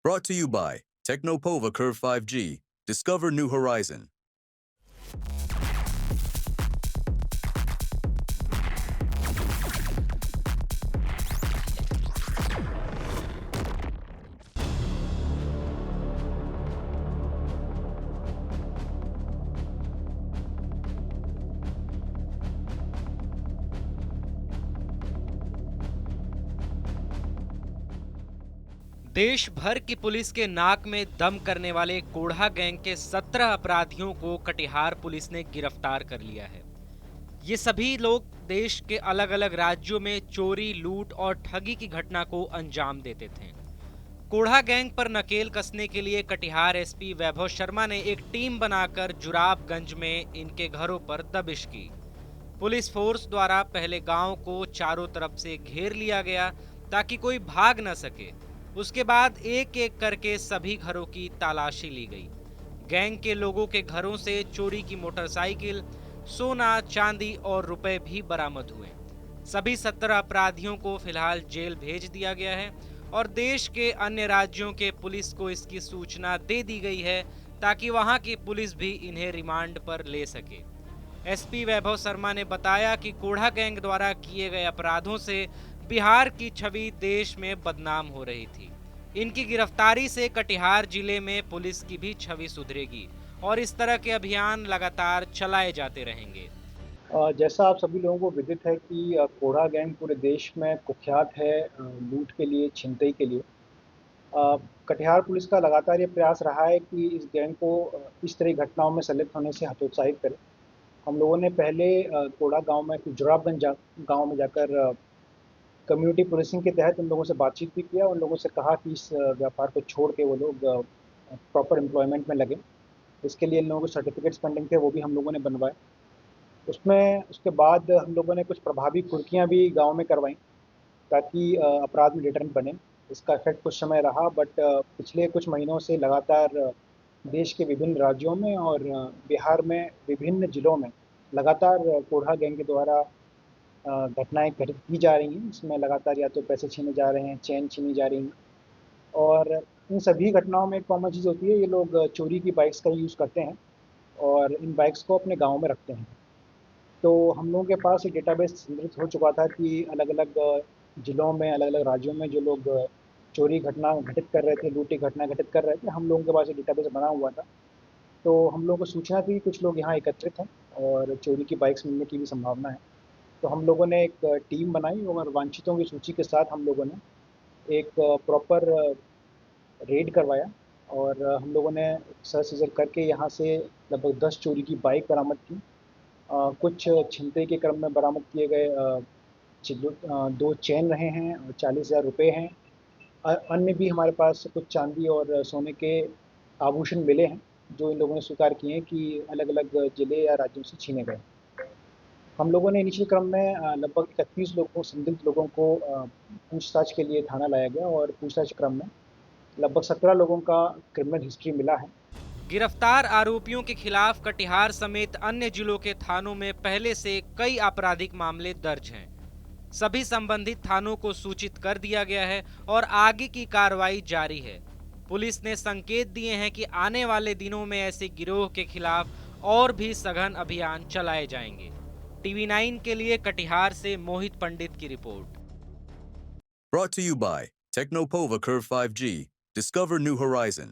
Brought to you by Technopova Curve 5G. Discover new horizon. देश भर की police के नाक में दम करने वाले कोढ़ा गैंग के 17 अपराधियों को कटिहार पुलिस ने गिरफ्तार कर लिया है। ये सभी लोग देश के अलग अलग राज्यों में चोरी, लूट और ठगी की घटना को अंजाम देते थे। कोढ़ा गैंग पर नकेल कसने के लिए कटिहार एसपी वैभव शर्मा ने एक टीम बनाकर जुराबगंज में इनके घरों पर दबिश की। पुलिस फोर्स द्वारा पहले गांव को चारों तरफ से घेर लिया गया ताकि कोई भाग न सके। उसके बाद एक एक करके सभी घरों की तलाशी ली गई। गैंग के लोगों के घरों से चोरी की मोटरसाइकिल, सोना, चांदी और रुपए भी बरामद हुए। सभी 17 अपराधियों को फिलहाल जेल भेज दिया गया है और देश के अन्य राज्यों के पुलिस को इसकी सूचना दे दी गई है ताकि वहां की पुलिस भी इन्हें रिमांड पर ले सके। एसपी वैभव शर्मा ने बताया कि कोढ़ा गैंग द्वारा किए गए अपराधों से बिहार की छवि देश में बदनाम हो रही थी। इनकी गिरफ्तारी से कटिहार जिले में पुलिस की भी छवि सुधरेगी और इस तरह के अभियान लगातार चलाए जाते रहेंगे। जैसा आप सभी लोगों को विदित है कि कोढ़ा गैंग पूरे देश में कुख्यात है लूट के लिए, छिनतई के लिए। कटिहार पुलिस का लगातार ये प्रयास रहा है कि इस गैंग को इस तरह की घटनाओं में संलिप्त होने से हतोत्साहित करें। हम लोगों ने पहले कोढ़ा गांव में जुराबगंज गांव में जाकर कम्युनिटी पुलिसिंग के तहत उन लोगों से बातचीत भी किया। उन लोगों से कहा कि इस व्यापार को छोड़ के वो लोग प्रॉपर एम्प्लॉयमेंट में लगे। इसके लिए इन लोगों को सर्टिफिकेट्स पेंडिंग थे, वो भी हम लोगों ने बनवाए। उसके बाद हम लोगों ने कुछ प्रभावी कुर्कियाँ भी गाँव में करवाईं ताकि अपराध में डिटरेंट बने। इसका इफ़ेक्ट कुछ समय रहा, बट पिछले कुछ महीनों से लगातार देश के विभिन्न राज्यों में और बिहार में विभिन्न जिलों में लगातार कोढ़ा गैंग के द्वारा घटनाएँ घटित की जा रही हैं। इसमें लगातार या तो पैसे छीने जा रहे हैं, चेन छीनी जा रही हैं और इन सभी घटनाओं में एक कॉमन चीज़ होती है, ये लोग चोरी की बाइक्स का यूज़ करते हैं और इन बाइक्स को अपने गाँव में रखते हैं। तो हम लोगों के पास एक डेटाबेस संग्रहित हो चुका था कि अलग-अलग ज़िलों में, अलग-अलग राज्यों में जो लोग चोरी घटना घटित कर रहे थे, लूट की घटना घटित कर रहे थे, हम लोगों के पास एक डेटाबेस बना हुआ था। तो हम लोगों को सूचना थी कि कुछ लोग यहाँ एकत्रित हैं और चोरी की बाइक्स मिलने की भी संभावना है। तो हम लोगों ने एक टीम बनाई और वांछितों की सूची के साथ हम लोगों ने एक प्रॉपर रेड करवाया और हम लोगों ने सर्च सीजर करके यहाँ से लगभग 10 चोरी की बाइक बरामद की। कुछ छिनतई के क्रम में बरामद किए गए 2 चेन रहे हैं और 40,000 रुपये हैं। अन्य भी हमारे पास कुछ चांदी और सोने के आभूषण मिले हैं, जो इन लोगों ने स्वीकार किए हैं कि अलग-अलग ज़िले या राज्यों से छीने गए। हम लोगों ने इनिशियल क्रम में लगभग 31 लोगों संदिग्ध लोगों को पूछताछ के लिए थाना लाया गया और पूछताछ क्रम में लगभग 17 लोगों का क्रिमिनल हिस्ट्री मिला है। गिरफ्तार आरोपियों के खिलाफ कटिहार समेत अन्य जिलों के थानों में पहले से कई आपराधिक मामले दर्ज हैं। सभी संबंधित थानों को सूचित कर दिया गया है और आगे की कार्रवाई जारी है। पुलिस ने संकेत दिए हैं कि आने वाले दिनों में ऐसे गिरोह के खिलाफ और भी सघन अभियान चलाए जाएंगे। टीवी 9 के लिए कटिहार से मोहित पंडित की report. Brought to you by Technopova Curve 5G. Discover new horizon.